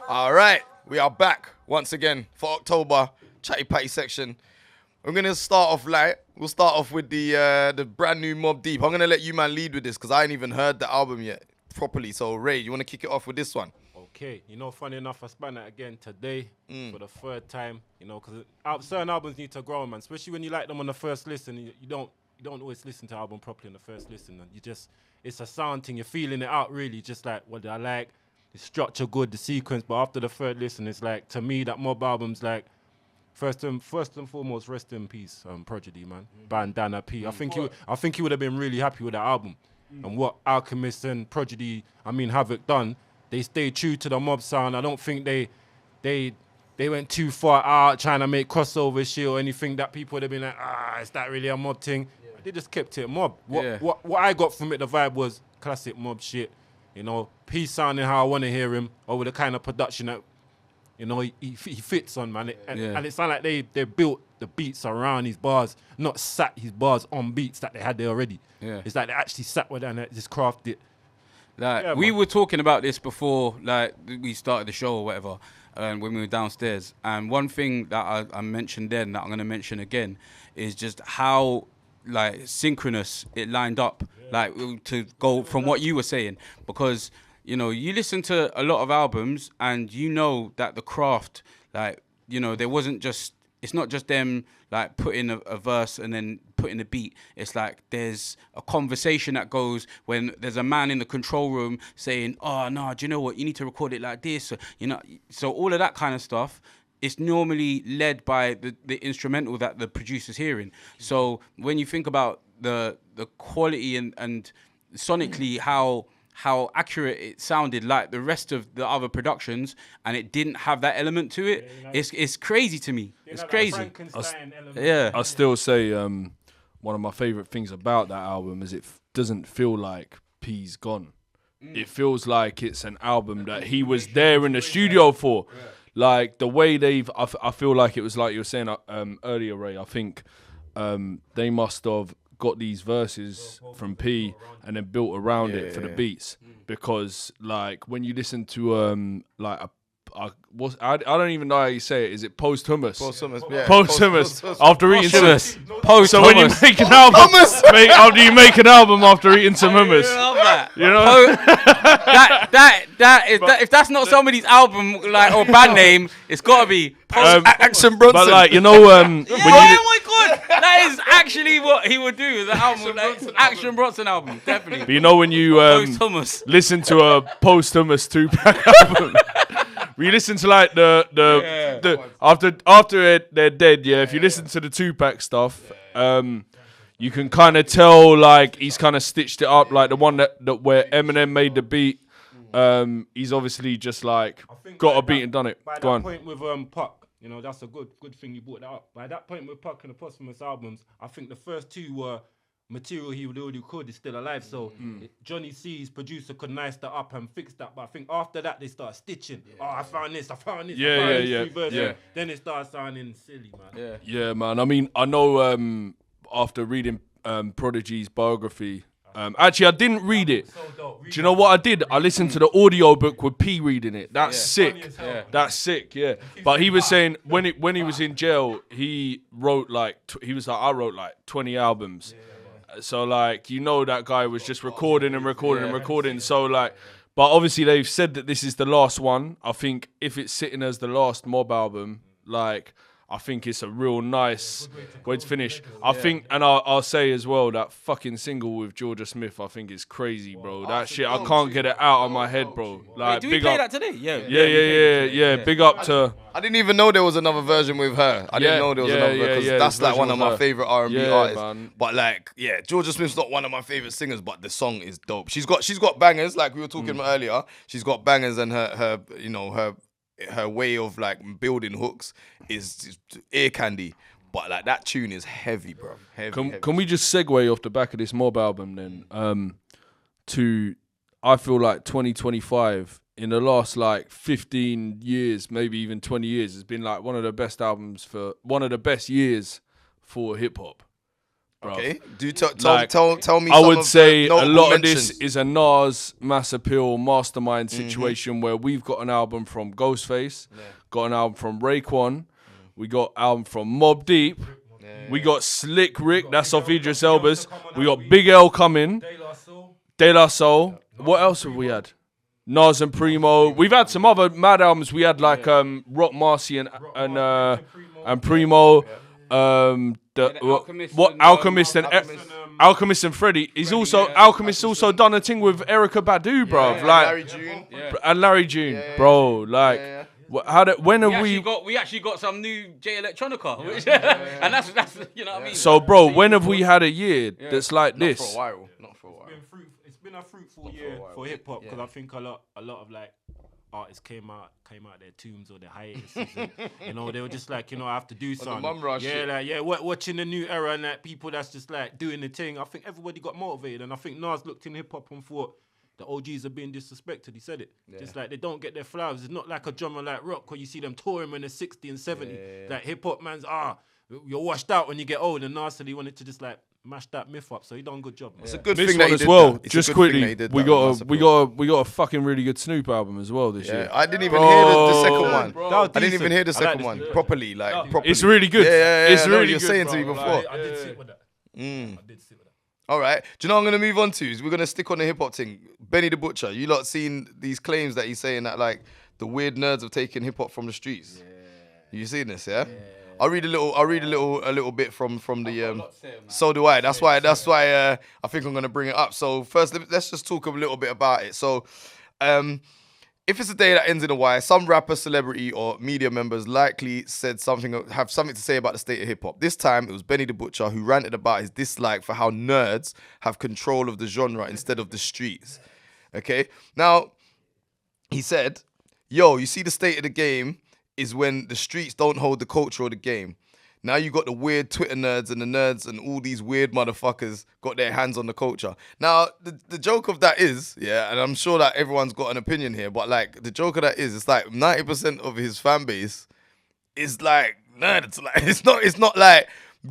All right, we are back once again for October Chatty Patty section. I'm gonna start off light. We'll start off with the brand new Mobb Deep. I'm gonna let you man lead with this because I ain't even heard the album yet properly. So Ray, you wanna kick it off with this one? Okay, funny enough, I spun that again today for the third time. Because certain albums need to grow, man. Especially when you like them on the first listen. You don't always listen to the album properly on the first listen, and it's a sound thing. You're feeling it out really, just like what I like. The structure good, the sequence, but after the third listen, it's like to me that Mobb album's like first and foremost, rest in peace, Prodigy, man. Bandana P. I think he would have been really happy with that album, and what Alchemist and Prodigy, Havoc done. They stayed true to the Mobb sound. I don't think they went too far out trying to make crossover shit or anything that people would have been like, is that really a Mobb thing? Yeah. They just kept it Mobb. What I got from it, the vibe was classic Mobb shit. P sounding how I want to hear him, or with the kind of production that, he fits on, man. And it sounded like they built the beats around his bars, not sat his bars on beats that they had there already. Yeah. It's like they actually sat with that and just crafted it. Like we were talking about this before, like we started the show or whatever, when we were downstairs. And one thing that I mentioned then that I'm going to mention again is just how like synchronous it lined up, like to go from what you were saying, because you listen to a lot of albums and that the craft, like there wasn't just. It's not just them like putting a verse and then putting a beat. It's like there's a conversation that goes when there's a man in the control room saying, "Oh no, do you know what? You need to record it like this." So all of that kind of stuff. It's normally led by the instrumental that the producer's hearing. So when you think about the quality and sonically how accurate it sounded like the rest of the other productions, and it didn't have that element to it. It's crazy to me. It's crazy. I still say one of my favorite things about that album is it doesn't feel like P's gone. It feels like it's an album that he was there in the studio for. Like the way I feel like it was like you were saying earlier, Ray. I think they must have got these verses from P and then built around it for the beats, because like when you listen to I don't even know how you say it. Is it Posthumous? Posthumous, yeah. Posthumous. After eating some Posthumous. So when you make an album, after you make an album after eating some hummus, if that's not somebody's album like or band name, it's gotta be Action Bronson. But like when oh my god, that is actually what he would do. The album, Action Bronson album, definitely. But when you listen to a Posthumous 2-pack album. We listen to like the after they're dead, if you listen to the 2-pack stuff, you can kind of tell like he's kind of stitched it up, like the one that where Eminem made the beat. He's obviously just like got a beat and done it. By Go that on. point with Puck, that's a good thing you brought that up. By that point with Puck and the Posthumous albums, I think the first two were material he would already record is still alive, so Johnny C's producer could nice that up and fix that, but I think after that they start stitching. I found this, Then it starts sounding silly, man. Yeah, man. I mean, I know after reading Prodigy's biography, actually I didn't read it. Do you know what I did? I listened to the audio book with P reading it. That's sick. That's sick, yeah. But he was saying when he was in jail, he wrote like I wrote like 20 albums. So like that guy was just recording and recording and recording. So like, but obviously they've said that this is the last one. I think if it's sitting as the last Mobb album, like I think it's a real nice way to finish. I think, and I'll say as well, that fucking single with Georgia Smith, I think is crazy, bro. That shit, I can't get it out of my head, bro. Like, do we play that today? Yeah. Big up to. I didn't even know there was another version with her. I didn't know there was another because that's like one of my favorite R&B artists. Man. But like, Georgia Smith's not one of my favorite singers, but the song is dope. She's got bangers, like we were talking about earlier. She's got bangers, and her way of like building hooks is ear candy, but like that tune is heavy, bro. Heavy. Can we just segue off the back of this Mobb album then to I feel like 2025 in the last like 15 years, maybe even 20 years, has been like one of the best years for hip hop. bro. Okay. Tell me. I would say a lot mentions. of this is a Nas Mass Appeal mastermind situation where we've got an album from Ghostface, got an album from Raekwon, we got album from Mobb Deep, we got Slick Rick, that's off Idris Elba's, we got Big L coming, De La Soul. What else have we had? Nas and Primo. We've had some other mad albums. We had like Rock Marcy and Primo. Alchemist and Freddie. Alchemist also done a thing with Erykah Badu, bro. Larry June. And Larry June, bro. Like, we actually got some new J Electronica, and that's you know what I mean. So, bro, when have we had a year that's like this? Not for a while. It's been a fruitful year for hip hop because I think a lot of like artists came out their tombs or their hiatuses. And, they were just like, I have to do something. Watching the new era and like people that's just like doing the thing. I think everybody got motivated, and I think Nas looked in hip hop and thought the OGs are being disrespected. He said it. Just like they don't get their flowers. It's not like a drummer like rock where you see them touring when they're 60 and 70. Like hip hop man's you're washed out when you get old, and Nas said he wanted to just like mash that myth up, so he done a good job. It's a good thing that he did as well. That. Just quickly, we got a fucking really good Snoop album as well this year. I didn't even hear the second one. I didn't even hear the second one properly. Properly. It's really good. It's really good. You're saying to me before. I did sit with that. I did sit with that. All right. Do you know what I'm going to move on to? Is we're going to stick on the hip hop thing. Benny the Butcher. You lot seen these claims that he's saying that like the weird nerds have taken hip hop from the streets? Yeah. You seen this? Yeah. I'll read a little bit from the. So do I. That's why I think I'm gonna bring it up. So first, let's just talk a little bit about it. So, if it's a day that ends in a Y, some rapper, celebrity, or media members likely have something to say about the state of hip hop. This time, it was Benny the Butcher who ranted about his dislike for how nerds have control of the genre instead of the streets. Okay, now he said, "Yo, you see the state of the game is when the streets don't hold the culture of the game. Now you got the weird Twitter nerds and all these weird motherfuckers got their hands on the culture." Now, the joke of that is, and I'm sure that everyone's got an opinion here, but like the joke of that is, it's like 90% of his fan base is like nerds. Like it's not like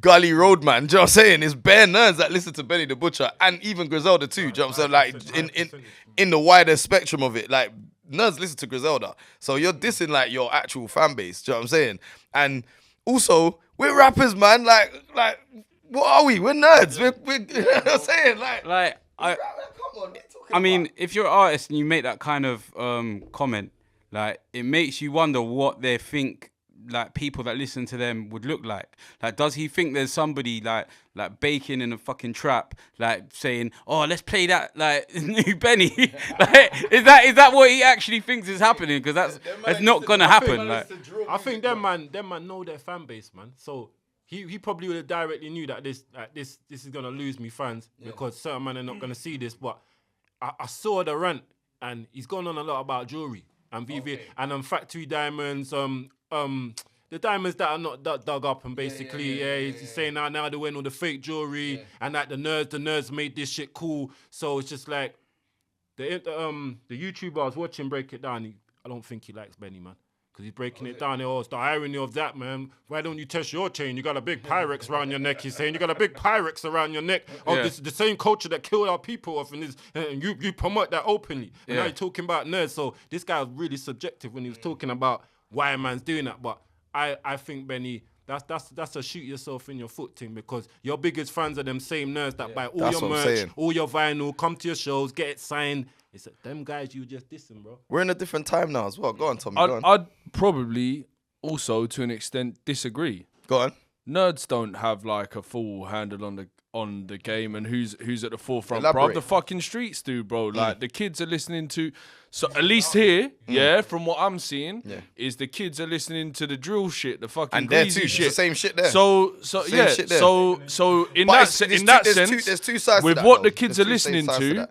Gully Road man. Do you know what I'm saying? It's bare nerds that listen to Benny the Butcher and even Griselda too. Do you know what I'm saying? Like in the wider spectrum of it, like nerds listen to Griselda. So you're dissing like your actual fan base. Do you know what I'm saying? And also, we're rappers, man. Like what are we? We're nerds. We're you know what I'm saying? Come on. I mean, if you're an artist and you make that kind of comment, like it makes you wonder what they think like people that listen to them would look like. Like, does he think there's somebody like baking in a fucking trap, like saying, "Oh, let's play that like new Benny"? Like, is that what he actually thinks is happening? Because that's not gonna happen. I think them man know their fan base, man. So he probably would have directly knew that this is gonna lose me fans because certain men are not gonna see this. But I saw the rant, and he's gone on a lot about jewelry and VV and factory diamonds. The diamonds that are not dug up, and basically, he's saying now they went all the fake jewelry, and like the nerds made this shit cool. So it's just like the YouTuber I was watching break it down. I don't think he likes Benny, man, because he's breaking it down. It's the irony of that, man. Why don't you test your chain? You got a big Pyrex around your neck. He's saying you got a big Pyrex around your neck. This is the same culture that killed our people off, and you promote that openly. And now you're talking about nerds. So this guy was really subjective when he was talking about why a man's doing that. But I think, Benny, that's a shoot yourself in your foot thing, because your biggest fans are them same nerds that buy all your merch, all your vinyl, come to your shows, get it signed. It's them guys you just dissing, bro. We're in a different time now as well. Go on, Tommy. I'd probably also, to an extent, disagree. Go on. Nerds don't have like a full handle on the game and who's at the forefront, Elaborate. bro. The fucking streets do, bro. Like the kids are listeing to, so at least here, from what I'm seeing, is the kids are listening to the drill shit, the fucking and there greasy too, shit. it's the same shit there. So in that sense, there's two sides with to that, what though. the kids are listening to.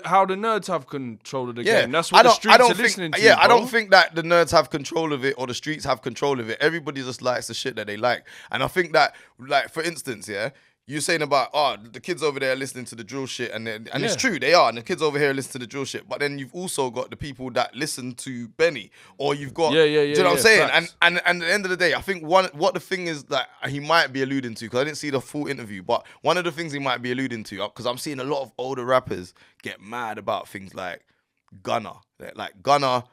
How the nerds have control of the game. That's I what the streets are listening to. Yeah, I don't think that the nerds have control of it or the streets have control of it. Everybody just likes the shit that they like. And I think that, like, for instance, you're saying about the kids over there are listening to the drill shit, and it's true, they are, and the kids over here listen to the drill shit. But then you've also got the people that listen to Benny, or you've got, do you know what I'm saying? And at the end of the day, I think what the thing is that he might be alluding to, because I didn't see the full interview, but one of the things he might be alluding to, because I'm seeing a lot of older rappers get mad about things like Gunna, like Gunna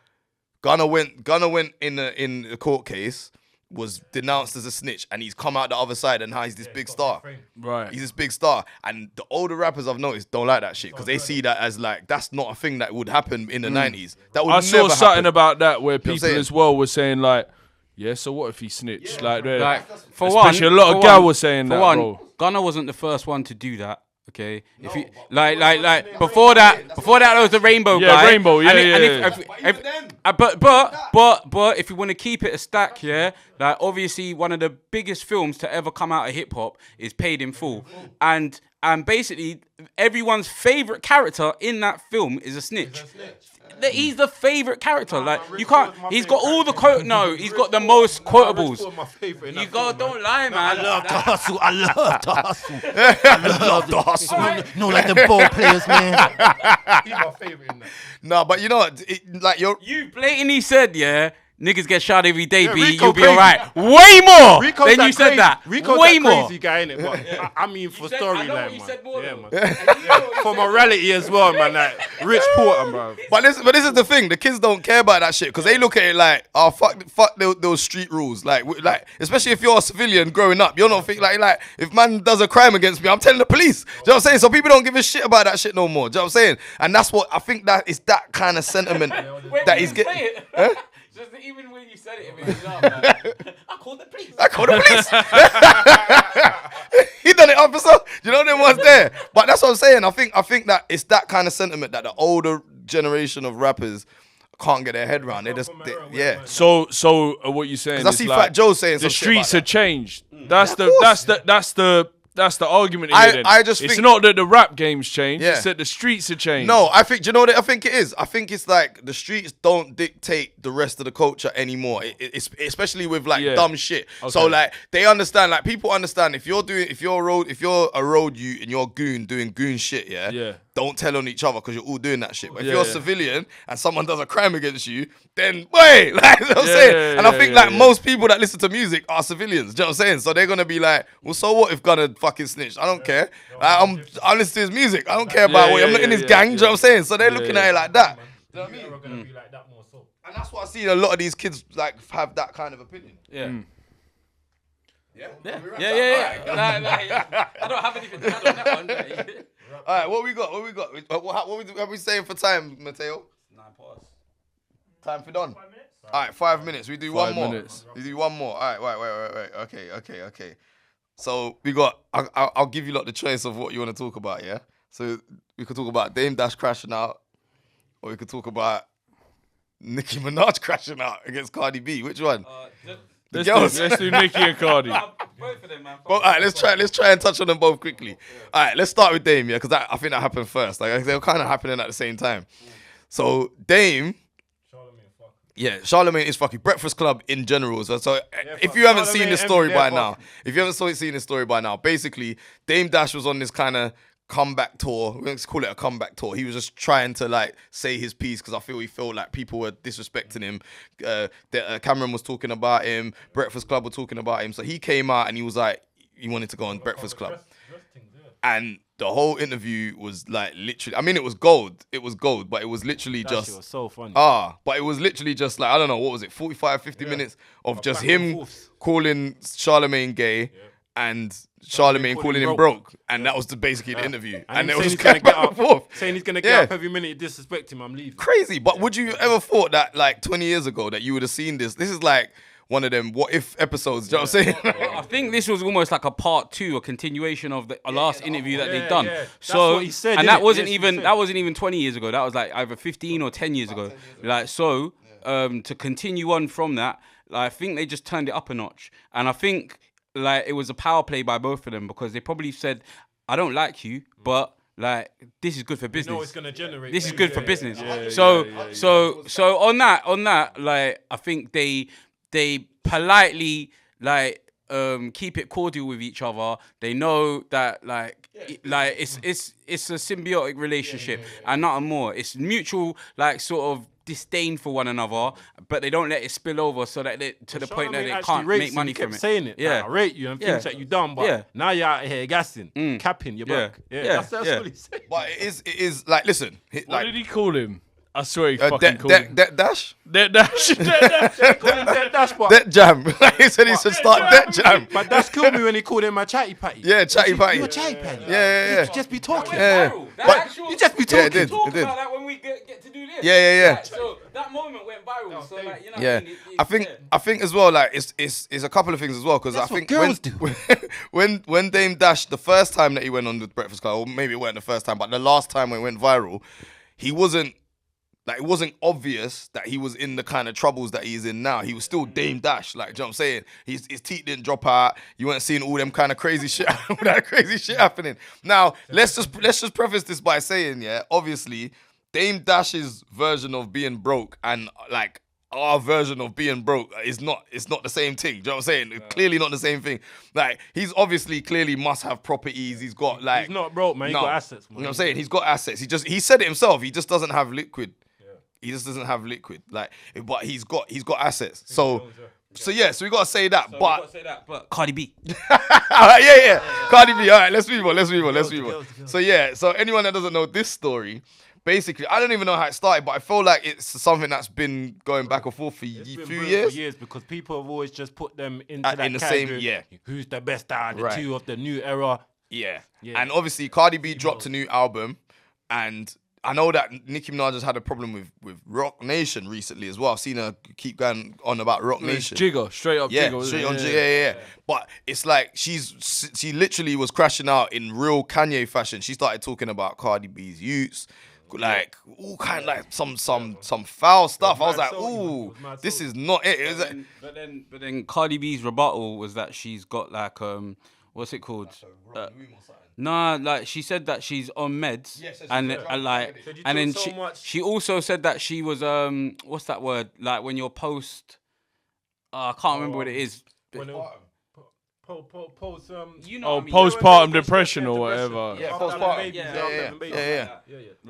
went in the court case, was denounced as a snitch, and he's come out the other side, and now he's this big star. Right. He's this big star. And the older rappers I've noticed don't like that shit, because they see that as like, that's not a thing that would happen in the 90s. That would I saw something happen. about that where people as well were saying like, yeah, so what if he snitched? For especially one, a lot of gal were saying that, bro. Gunna wasn't the first one to do that. Okay, if you like before that there was the Rainbow guy. Rainbow, But if you want to keep it a stack, like obviously one of the biggest films to ever come out of hip hop is Paid in Full, and basically everyone's favorite character in that film is a snitch. He's the favorite character. Like you can't. He's got all the quote. No, he's got the most quotables. You don't lie, man. I love the hustle. No, like the ball players, man. He's my favorite in that. No, but you know what? You blatantly said, niggas get shot every day, B. Rico You'll be crazy. alright. Way more Rico's than you said that. Rico's way that more. crazy guy, innit? But I mean, for storyline, man. Said more, yeah, man. For morality as well, man. Like Rich Porter, bro. But this is the thing. The kids don't care about that shit, because they look at it like, oh, fuck those street rules. Like, especially if you're a civilian growing up, you're not think like if man does a crime against me, I'm telling the police. Do you know what I'm saying? So people don't give a shit about that shit no more. Do you know what I'm saying? And that's what I think, that is that kind of sentiment that he's getting. Just even when you said it made me laugh, man. I called the police. He done it, officer. You know them ones there. But that's what I'm saying. I think that it's that kind of sentiment that the older generation of rappers can't get their head around. They just, So what you're saying? I see Fat Joe saying the some shit streets about have changed. That's the argument here. I just it's think, not that the rap game's changed. Yeah. It's that the streets have changed. No, I think, do you know what I think it is? I think it's like the streets don't dictate the rest of the culture anymore. It's especially with like dumb shit. Okay. So like they understand, like people understand if you're a road you and you're a goon doing goon shit, don't tell on each other because you're all doing that shit. But if you're a civilian and someone does a crime against you, then wait, like you know what I'm saying? And I think most people that listen to music are civilians. Do you know what I'm saying? So they're gonna be like, well, so what if Gunna fucking snitched? I don't care. I listen to his music. I don't care about what I'm not in his gang. Do you know what I'm saying? So they're looking at it like that. You know what I mean? Gonna be like that more so. And that's what I see a lot of these kids like have that kind of opinion. Yeah. I don't have anything to add on that one. All right, what we got? What are we saying for time, Mateo? 9 past. Time for done. 5 minutes? All right, 5 minutes. We do one more. 5 minutes. We do one more. All right, wait. Okay. So we got. I'll give you lot the choice of what you want to talk about. Yeah. So we could talk about Dame Dash crashing out, or we could talk about Nicki Minaj crashing out against Cardi B. Which one? Let's do Nicki and Cardi. Both of them, man. All right, let's try and touch on them both quickly. All right, let's start with Dame, because I think that happened first. Like they were kind of happening at the same time. So Dame, Charlamagne is fucking Breakfast Club in general. So if you haven't seen this story by now, basically Dame Dash was on this kind of comeback tour. Let's call it a comeback tour. He was just trying to like say his piece, because he felt like people were disrespecting him. Cameron was talking about him. Breakfast Club were talking about him. So he came out and he was like, he wanted to go on Breakfast Club. And the whole interview was like literally, I mean, it was gold. But it was literally That just... shit was so funny. But it was literally just like, I don't know, what was it, 45, 50 minutes of just him calling Charlamagne gay and Charlamagne calling him broke. And that was basically the interview. And it was just going to back and forth. Saying he's going to get up every minute, disrespect him, I'm leaving. Crazy. But would you ever thought that like 20 years ago that you would have seen this? This is like one of them what if episodes. Do you know what I'm saying? Well, I think this was almost like a part 2, a continuation of the last interview that they'd done. Yeah. So what he said, and that wasn't even 20 years ago. That was like either 15 or 10 years ago. Like so, to continue on from that, like, I think they just turned it up a notch. And I think like it was a power play by both of them, because they probably said, I don't like you, but like this is good for business. You know it's gonna generate. This is good for business. So on that, like I think they politely like keep it cordial with each other. They know that it's a symbiotic relationship and nothing more. It's mutual, like sort of disdain for one another, but they don't let it spill over so that to the point that they can't make money from it. Saying it, yeah, I rate you and things that you done, but now you're out here gassing, capping your back. That's what he's saying. But it is like, listen. What did he call him? I swear he fucking called him. Dash? Dash. Dash, but Det Jam. He said he should start Det Jam. But Dash killed me when he called him a chatty patty. Yeah, chatty patty. You're a chatty patty. Yeah. You just be talking. Yeah. You just be talking. Yeah, it did. Talk about that when we get to do this. Yeah. Like, so that moment went viral. So like, you know. Yeah, what I mean? I think as well, like it's a couple of things as well, because I think girls do. when Dame Dash, the first time that he went on the Breakfast Club, or maybe it wasn't the first time, but the last time when it went viral, it wasn't obvious that he was in the kind of troubles that he's in now. He was still Dame Dash, like, do you know what I'm saying? His teeth didn't drop out. You weren't seeing all them kind of crazy shit, all that crazy shit happening. Now, let's just preface this by saying, yeah, obviously, Dame Dash's version of being broke and like our version of being broke it's not the same thing. Do you know what I'm saying? It's clearly not the same thing. Like, he's obviously clearly must have properties. He's got like, he's not broke, man. He's got assets, man. You know what I'm saying? He's got assets. He said it himself. He just doesn't have liquid. He just doesn't have liquid. Like, but he's got assets. So we gotta say that. But Cardi B. yeah. Cardi B. All right, let's move on. So anyone that doesn't know this story, basically, I don't even know how it started, but I feel like it's something that's been going back and forth for a few years. For years, because people have always just put them into that in the category. same, yeah. Who's the best out of the two of the new era? Yeah. And obviously, Cardi B dropped a new album, and I know that Nicki Minaj has had a problem with Rock Nation recently as well. I've seen her keep going on about Rock Nation. Jigger, straight up Jigger. Straight on Jigger, yeah. But it's like she literally was crashing out in real Kanye fashion. She started talking about Cardi B's youths, like all kind of like some foul stuff. I was like, ooh, this is not it. But then Cardi B's rebuttal was that she's got like what's it called? Nah, like she said that she's on meds, and then she also said that she was what's that word? Like when you're post, I can't remember what it is. Postpartum depression or whatever. Yeah, postpartum. Yeah.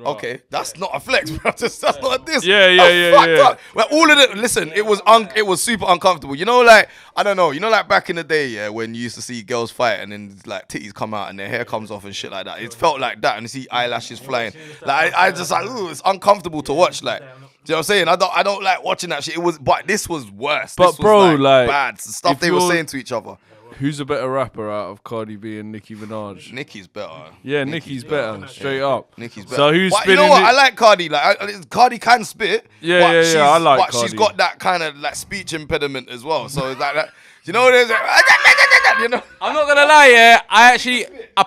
Okay, that's not a flex, bro. That's not a diss. Yeah. Well, all of it. Listen, it was super uncomfortable. You know, like I don't know. You know, like back in the day, yeah, when you used to see girls fight and then like titties come out and their hair comes off and shit like that. It felt like that, and you see eyelashes flying. Like I just like, ooh, it's uncomfortable to watch. Like, do you know what I'm saying? I don't like watching that shit. But this was worse. But this was, bro, like bad stuff they were saying to each other. Who's a better rapper out of Cardi B and Nicki Minaj? Nicki's better. Yeah, Nicki's better, straight up. Nicki's better. So who's but spinning? You know what? I like Cardi. Like Cardi can spit. Yeah. I like But Cardi. she's got that kind of like speech impediment as well. So it's like that. You know, there's you know. I'm not gonna lie, yeah. I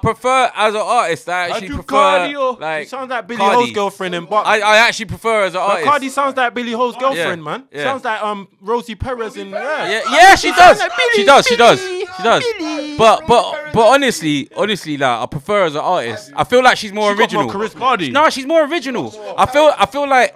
prefer as an artist. I actually prefer like. She sounds like Billy Cardi. Ho's girlfriend in Buck. I actually prefer as an artist. Cardi sounds like Billy Ho's girlfriend, man. Yeah. Sounds like Rosie Perez in Yeah, she does. She does. But honestly, like I prefer as an artist. I feel like she's more original. Cardi. No, she's more original. I feel like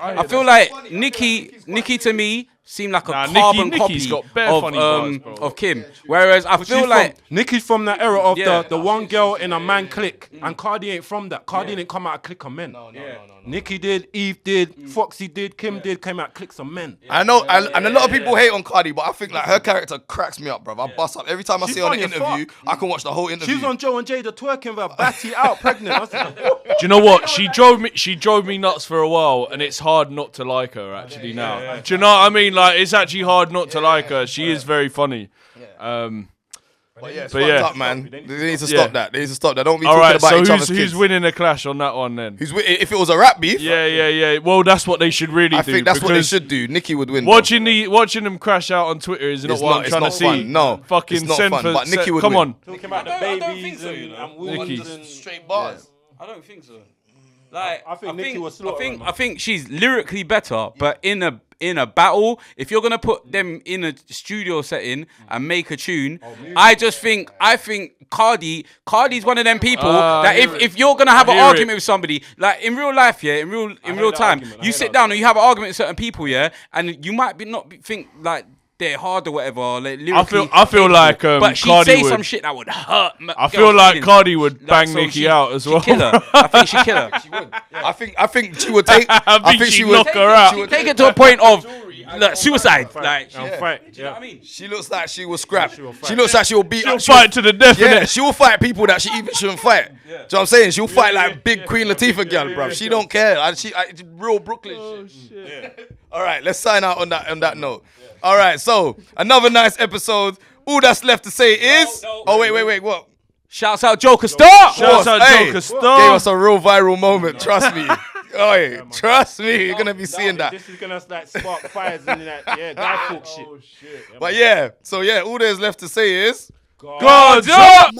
Nicki to me seemed like a carbon Nicki's copy got bare funny bars, bro. of Kim. Whereas I feel like Nicki's from that era of the one girl in a man clique, and Cardi ain't from that. Cardi didn't come out a clique of men. No. Nicki did, Eve did, Foxy did, Kim did, came out cliques of men. I know, and a lot of people hate on Cardi, but I think like her character cracks me up, bro. I bust up every time I see her on an interview. I can watch the whole interview. She was on Joe and Jada twerking with her batty out, pregnant. Do you know what? She drove me nuts for a while, and it's hard not to like her actually now. Do you know what I mean? Like, it's actually hard not to like her. She is very funny. But yeah, up, man. They need to stop that. They need to stop that. Don't be all talking right, about so each other's kids. who's winning the clash on that one then? If it was a rap beef? Yeah. Well, that's what they should really do. I think that's what they should do. Nicki would win. Watching them crash out on Twitter is not what I'm trying to see. Fun. No, fucking it's not send fun. for. But Nicki would come win. on. Talking about the babies and Nicki. Straight bars. I don't think so. Like I think Nicki was slaughtering. I think she's lyrically better, but in a battle, if you're gonna put them in a studio setting and make a tune, I think Cardi's one of them people that if you're gonna have an argument with somebody, like in real life, in real time, you sit down and you have an argument with certain people, and you might think like they're hard or whatever. Like, lyrically, I feel like but she'd Cardi say would, some shit that would hurt. I feel like Cardi would bang so Nicki out as well. She'd kill her. I think she'd kill her. She would. I think she would take. I think she would knock her out. She would take it to a point of suicide. Like, fight. do you know what I mean? She looks like she will scrap. She looks like she will beat. She'll fight to the death. Yeah, innit? she will fight people that she even shouldn't fight. Do you know what I'm saying? She'll fight like big Queen Latifah girl, bruv. She don't care. She real Brooklyn shit. All right, let's sign out on that note. All right, so another nice episode. All that's left to say is. Oh wait, what? Shouts out Joker Star. Shouts out Joker Star. Gave us a real viral moment. Trust me. Oi, trust me, you're gonna be seeing that. This is gonna like spark fires in that guy talk shit. Oh shit. But yeah, so yeah, all there's left to say is Guardz up.